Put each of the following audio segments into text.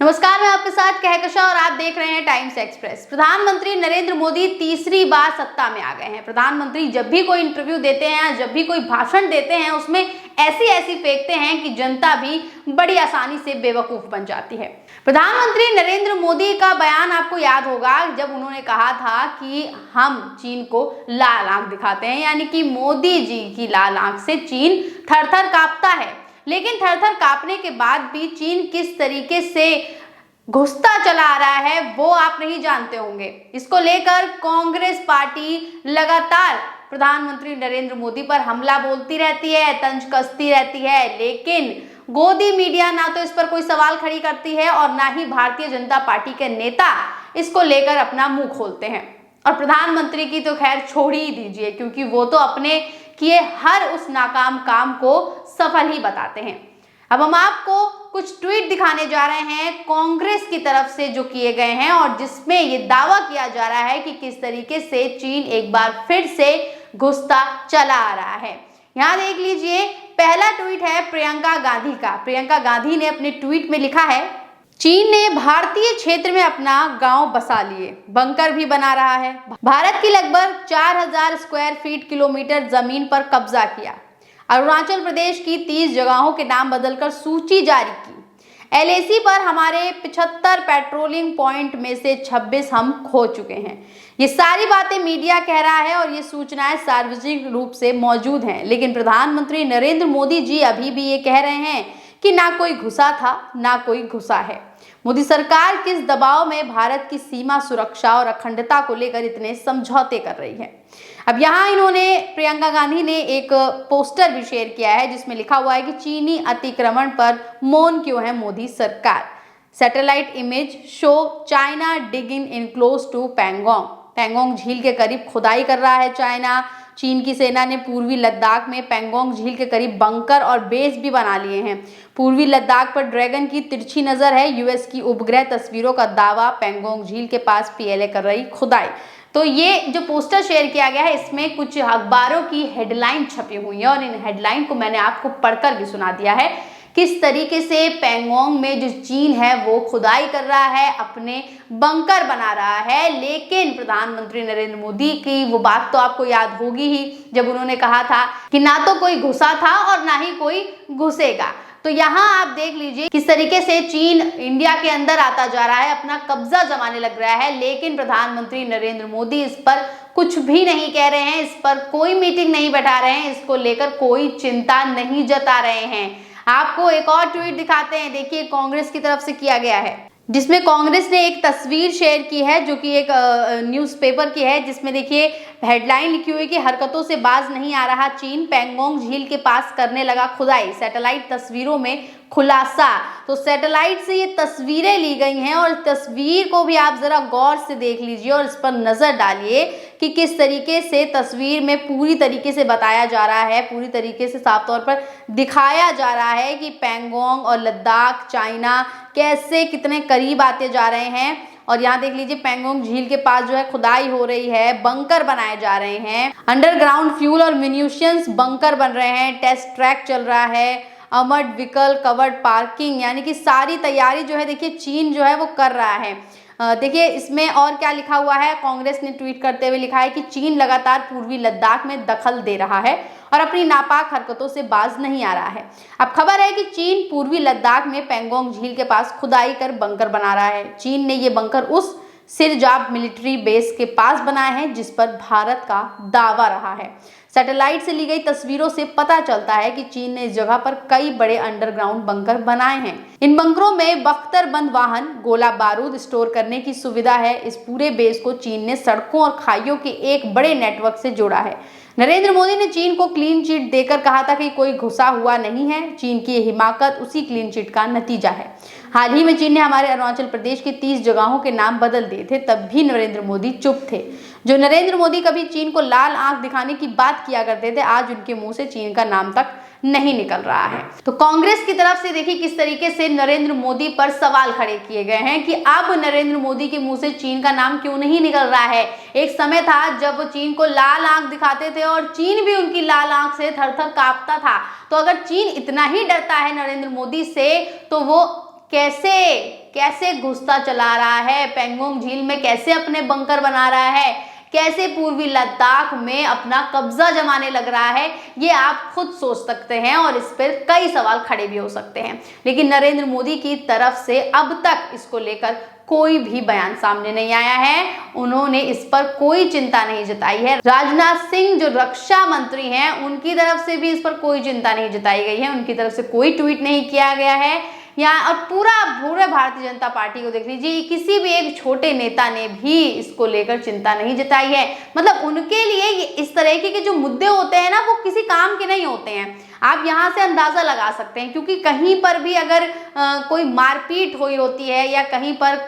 नमस्कार, मैं आपके साथ कहकशा और आप देख रहे हैं टाइम्स एक्सप्रेस। प्रधानमंत्री नरेंद्र मोदी तीसरी बार सत्ता में आ गए हैं। प्रधानमंत्री जब भी कोई इंटरव्यू देते हैं, जब भी कोई भाषण देते हैं, उसमें ऐसी फेंकते हैं कि जनता भी बड़ी आसानी से बेवकूफ बन जाती है। प्रधानमंत्री नरेंद्र मोदी का बयान आपको याद होगा जब उन्होंने कहा था कि हम चीन को लाल आंख दिखाते हैं, यानी कि मोदी जी की लाल आंख से चीन थर-थर कांपता है। लेकिन थर-थर कांपने के बाद भी चीन किस तरीके से घुसता चला आ रहा है वो आप नहीं जानते होंगे। इसको लेकर कांग्रेस पार्टी लगातार प्रधानमंत्री नरेंद्र मोदी पर हमला बोलती रहती है, तंज कसती रहती है, लेकिन गोदी मीडिया ना तो इस पर कोई सवाल खड़ी करती है और ना ही भारतीय जनता पार्टी के नेता इसको लेकर अपना मुंह खोलते हैं। और प्रधानमंत्री की तो खैर छोड़ ही दीजिए, क्योंकि वो तो अपने किए हर उस नाकाम काम को सफल ही बताते हैं। अब हम आपको कुछ ट्वीट दिखाने जा रहे हैं कांग्रेस की तरफ से जो किए गए हैं और जिसमें ये दावा किया जा रहा है कि किस तरीके से चीन एक बार फिर से घुसता चला आ रहा है। यहाँ देख लीजिए, पहला ट्वीट है प्रियंका गांधी का। प्रियंका गांधी ने अपने ट्वीट में लिखा है, चीन ने भारतीय क्षेत्र में अपना गांव बसा लिए, बंकर भी बना रहा है। भारत की लगभग 4000 स्क्वायर फीट किलोमीटर जमीन पर कब्जा किया। अरुणाचल प्रदेश की 30 जगहों के नाम बदलकर सूची जारी की। LAC पर हमारे 75 पेट्रोलिंग पॉइंट में से 26 हम खो चुके हैं। ये सारी बातें मीडिया कह रहा है और ये सूचनाएं सार्वजनिक रूप से मौजूद हैं, लेकिन प्रधानमंत्री नरेंद्र मोदी जी अभी भी ये कह रहे हैं कि ना कोई घुसा था, ना कोई घुसा है। मोदी सरकार किस दबाव में भारत की सीमा सुरक्षा और अखंडता को लेकर इतने समझौते कर रही है। अब यहाँ इन्होंने, प्रियंका गांधी ने एक पोस्टर भी शेयर किया है जिसमें लिखा हुआ है कि चीनी अतिक्रमण पर मौन क्यों है मोदी सरकार। Satellite image show China digging in close to Pangong. Pangong झील के करीब खुदाई कर रहा है चाइना। चीन की सेना ने पूर्वी लद्दाख में पैंगोंग झील के करीब बंकर और बेस भी बना लिए हैं। पूर्वी लद्दाख पर ड्रैगन की तिरछी नजर है। यूएस की उपग्रह तस्वीरों का दावा, पैंगोंग झील के पास PLA कर रही खुदाई। तो ये जो पोस्टर शेयर किया गया है, इसमें कुछ अखबारों की हेडलाइन छपी हुई है और इन हेडलाइन को मैंने आपको पढ़कर भी सुना दिया है किस तरीके से पैंगोंग में जो चीन है वो खुदाई कर रहा है, अपने बंकर बना रहा है। लेकिन प्रधानमंत्री नरेंद्र मोदी की वो बात तो आपको याद होगी ही जब उन्होंने कहा था कि ना तो कोई घुसा था और ना ही कोई घुसेगा। तो यहाँ आप देख लीजिए किस तरीके से चीन इंडिया के अंदर आता जा रहा है, अपना कब्जा जमाने लग रहा है, लेकिन प्रधानमंत्री नरेंद्र मोदी इस पर कुछ भी नहीं कह रहे हैं, इस पर कोई मीटिंग नहीं बैठा रहे हैं, इसको लेकर कोई चिंता नहीं जता रहे हैं। आपको एक और ट्वीट दिखाते हैं, देखिए कांग्रेस की तरफ से किया गया है, जिसमें कांग्रेस ने एक तस्वीर शेयर की है जो कि एक न्यूज़पेपर की है, जिसमें देखिए हेडलाइन लिखी हुई है कि हरकतों से बाज नहीं आ रहा चीन, पैंगोंग झील के पास करने लगा खुदाई, सैटेलाइट तस्वीरों में खुलासा। तो सैटेलाइट से ये तस्वीरें ली गई हैं और तस्वीर को भी आप जरा गौर से देख लीजिए और इस पर नजर डालिए कि किस तरीके से तस्वीर में पूरी तरीके से बताया जा रहा है, पूरी तरीके से साफ तौर पर दिखाया जा रहा है कि पैंगोंग और लद्दाख, चाइना कैसे कितने करीब आते जा रहे हैं। और यहाँ देख लीजिए पैंगोंग झील के पास जो है खुदाई हो रही है, बंकर बनाए जा रहे हैं, अंडरग्राउंड फ्यूल और म्यूनिशंस बंकर बन रहे हैं, टेस्ट ट्रैक चल रहा है, अमर्ड व्हीकल कवर्ड पार्किंग, यानी कि सारी तैयारी जो है देखिए चीन जो है वो कर रहा है। देखिए इसमें और क्या लिखा हुआ है, कांग्रेस ने ट्वीट करते हुए लिखा है कि चीन लगातार पूर्वी लद्दाख में दखल दे रहा है और अपनी नापाक हरकतों से बाज नहीं आ रहा है। अब खबर है कि चीन पूर्वी लद्दाख में पैंगोंग झील के पास खुदाई कर बंकर बना रहा है। चीन ने ये बंकर उस सिरजाब मिलिट्री बेस के पास बनाए हैं जिस पर भारत का दावा रहा है। सैटेलाइट से ली गई तस्वीरों से पता चलता है कि चीन ने इस जगह पर कई बड़े अंडरग्राउंड बंकर बनाए हैं। इन बंकरों में बख्तरबंद वाहन, गोला बारूद स्टोर करने की सुविधा है। इस पूरे बेस को चीन ने सड़कों और खाइयों के एक बड़े नेटवर्क से जोड़ा है। नरेंद्र मोदी ने चीन को क्लीन चिट देकर कहा था कि कोई घुसा हुआ नहीं है। चीन की हिमाकत उसी क्लीन चिट का नतीजा है। हाल ही में चीन ने हमारे अरुणाचल प्रदेश की 30 जगहों के नाम बदल दिए थे, तब भी नरेंद्र मोदी चुप थे। जो नरेंद्र मोदी कभी चीन को लाल आंख दिखाने की बात किया करते थे, आज उनके मुंह से चीन का नाम तक नहीं निकल रहा है। तो कांग्रेस की तरफ से देखिए किस तरीके से नरेंद्र मोदी पर सवाल खड़े किए गए हैं कि अब नरेंद्र मोदी के मुंह से चीन का नाम क्यों नहीं निकल रहा है। एक समय था जब वो चीन को लाल आंख दिखाते थे और चीन भी उनकी लाल आंख से थर थर कांपता था। तो अगर चीन इतना ही डरता है नरेंद्र मोदी से, तो वो कैसे कैसे घुसता चला रहा है, पेंगोंग झील में कैसे अपने बंकर बना रहा है, कैसे पूर्वी लद्दाख में अपना कब्जा जमाने लग रहा है, ये आप खुद सोच सकते हैं और इस पर कई सवाल खड़े भी हो सकते हैं। लेकिन नरेंद्र मोदी की तरफ से अब तक इसको लेकर कोई भी बयान सामने नहीं आया है, उन्होंने इस पर कोई चिंता नहीं जताई है। राजनाथ सिंह जो रक्षा मंत्री हैं, उनकी तरफ से भी इस पर कोई चिंता नहीं जताई गई है, उनकी तरफ से कोई ट्वीट नहीं किया गया है यहाँ। और पूरे भारतीय जनता पार्टी को देख लीजिए, किसी भी एक छोटे नेता ने भी इसको लेकर चिंता नहीं जताई है। मतलब उनके लिए ये इस तरह के जो मुद्दे होते हैं ना, वो किसी काम के नहीं होते हैं। आप यहाँ से अंदाजा लगा सकते हैं, क्योंकि कहीं पर भी अगर कोई मारपीट हुई होती है या कहीं पर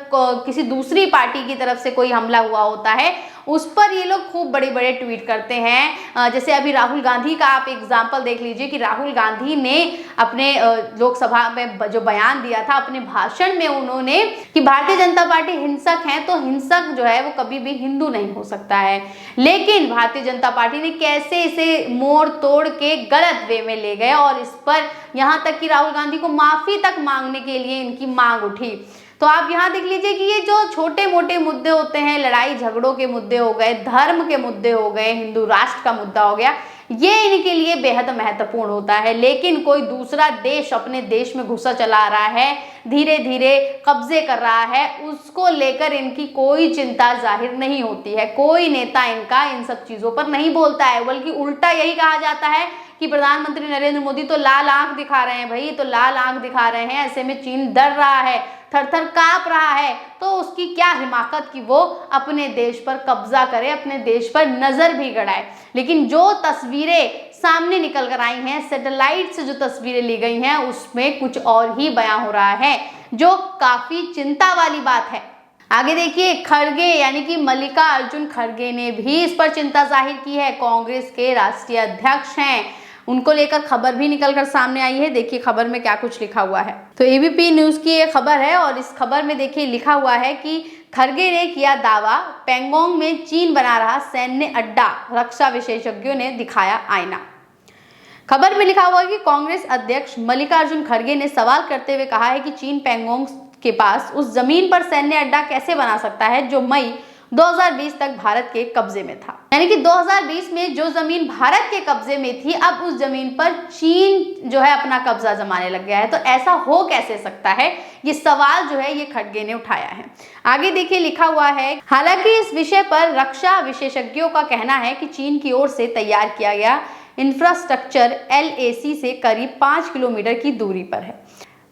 किसी दूसरी पार्टी की तरफ से कोई हमला हुआ होता है, उस पर ये लोग खूब बड़े बड़े ट्वीट करते हैं। जैसे अभी राहुल गांधी का आप एग्जाम्पल देख लीजिए कि राहुल गांधी ने अपने लोकसभा में जो बयान दिया था, अपने भाषण में उन्होंने कि भारतीय जनता पार्टी हिंसक है, तो हिंसक जो है वो कभी भी हिंदू नहीं हो सकता है। लेकिन भारतीय जनता पार्टी ने कैसे इसे मोड़ तोड़ के गलत वे में ले गए और इस पर यहाँ तक कि राहुल गांधी को माफी तक मांगने के लिए इनकी मांग उठी। तो आप यहाँ देख लीजिए कि ये जो छोटे मोटे मुद्दे होते हैं, लड़ाई झगड़ों के मुद्दे हो गए, धर्म के मुद्दे हो गए, हिंदू राष्ट्र का मुद्दा हो गया, ये इनके लिए बेहद महत्वपूर्ण होता है। लेकिन कोई दूसरा देश अपने देश में घुसा चला रहा है, धीरे धीरे कब्जे कर रहा है, उसको लेकर इनकी कोई चिंता जाहिर नहीं होती है। कोई नेता इनका इन सब चीजों पर नहीं बोलता है, बल्कि उल्टा यही कहा जाता है कि प्रधानमंत्री नरेंद्र मोदी तो लाल आंख दिखा रहे हैं भाई, तो लाल आंख दिखा रहे हैं, ऐसे में चीन डर रहा है, थर थर कांप रहा है, तो उसकी क्या हिमाकत कि वो अपने देश पर कब्जा करे, अपने देश पर नजर भी गड़ाए। लेकिन जो तस्वीरें सामने निकल कर आई हैं, सैटेलाइट से जो तस्वीरें ली गई हैं, उसमें कुछ और ही बयां हो रहा है, जो काफी चिंता वाली बात है। आगे देखिए, खड़गे यानी कि मल्लिकार्जुन खड़गे ने भी इस पर चिंता जाहिर की है। कांग्रेस के राष्ट्रीय अध्यक्ष हैं, उनको लेकर खबर भी निकलकर सामने आई है। देखिए खबर में क्या कुछ लिखा हुआ है। तो एबीपी न्यूज की ये खबर है और इस खबर में देखिए लिखा हुआ है कि खड़गे ने किया दावा, पेंगोंग में चीन बना रहा सैन्य अड्डा, रक्षा विशेषज्ञों ने दिखाया आईना। खबर में लिखा हुआ है कि कांग्रेस अध्यक्ष मल्लिकार्जुन खड़गे ने सवाल करते हुए कहा है कि चीन पेंगोंग के पास उस जमीन पर सैन्य अड्डा कैसे बना सकता है जो मई 2020 तक भारत के कब्जे में था। यानी कि 2020 में जो जमीन भारत के कब्जे में थी, अब उस जमीन पर चीन जो है अपना कब्जा जमाने लग गया है। तो ऐसा हो कैसे सकता है, ये सवाल जो है ये खड़गे ने उठाया है। आगे देखिए लिखा हुआ है, हालांकि इस विषय पर रक्षा विशेषज्ञों का कहना है कि चीन की ओर से तैयार किया गया इंफ्रास्ट्रक्चर LAC से करीब 5 किलोमीटर की दूरी पर है।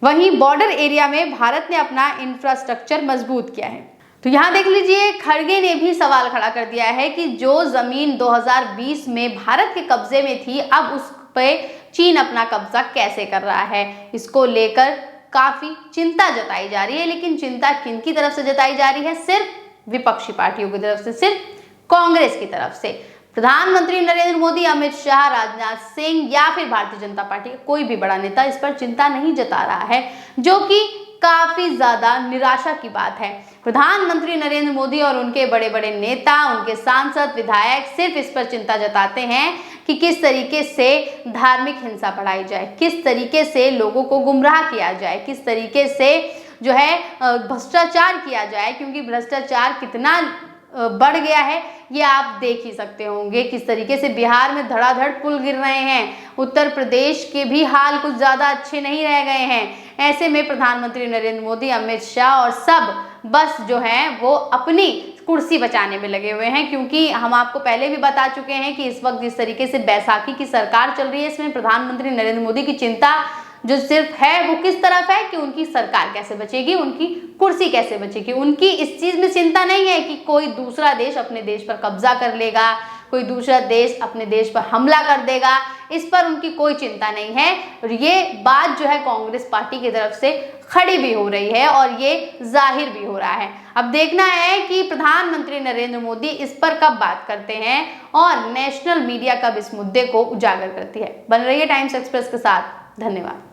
वहीं बॉर्डर एरिया में भारत ने अपना इंफ्रास्ट्रक्चर मजबूत किया है। तो यहाँ देख लीजिए, खड़गे ने भी सवाल खड़ा कर दिया है कि जो जमीन 2020 में भारत के कब्जे में थी, अब उस पे चीन अपना कब्जा कैसे कर रहा है। इसको लेकर काफी चिंता जताई जा रही है। लेकिन चिंता किनकी तरफ से जताई जा रही है? सिर्फ विपक्षी पार्टियों की तरफ से, सिर्फ कांग्रेस की तरफ से। प्रधानमंत्री नरेंद्र मोदी, अमित शाह, राजनाथ सिंह या फिर भारतीय जनता पार्टी का कोई भी बड़ा नेता इस पर चिंता नहीं जता रहा है, जो कि काफी ज्यादा निराशा की बात है। प्रधानमंत्री नरेंद्र मोदी और उनके बड़े बड़े नेता, उनके सांसद, विधायक सिर्फ इस पर चिंता जताते हैं कि किस तरीके से धार्मिक हिंसा बढ़ाई जाए, किस तरीके से लोगों को गुमराह किया जाए, किस तरीके से जो है भ्रष्टाचार किया जाए। क्योंकि भ्रष्टाचार कितना बढ़ गया है ये आप देख ही सकते होंगे। किस तरीके से बिहार में धड़ाधड़ पुल गिर रहे हैं, उत्तर प्रदेश के भी हाल कुछ ज़्यादा अच्छे नहीं रह गए हैं। ऐसे में प्रधानमंत्री नरेंद्र मोदी, अमित शाह और सब बस जो हैं वो अपनी कुर्सी बचाने में लगे हुए हैं। क्योंकि हम आपको पहले भी बता चुके हैं कि इस वक्त जिस तरीके से बैसाखी की सरकार चल रही है, इसमें प्रधानमंत्री नरेंद्र मोदी की चिंता जो सिर्फ है वो किस तरफ है कि उनकी सरकार कैसे बचेगी, उनकी कुर्सी कैसे बचेगी। उनकी इस चीज में चिंता नहीं है कि कोई दूसरा देश अपने देश पर कब्जा कर लेगा, कोई दूसरा देश अपने देश पर हमला कर देगा, इस पर उनकी कोई चिंता नहीं है। और ये बात जो है कांग्रेस पार्टी की तरफ से खड़ी भी हो रही है और ये जाहिर भी हो रहा है। अब देखना है कि प्रधानमंत्री नरेंद्र मोदी इस पर कब बात करते हैं और नेशनल मीडिया कब इस मुद्दे को उजागर करती है। बन रही है टाइम्स एक्सप्रेस के साथ। धन्यवाद।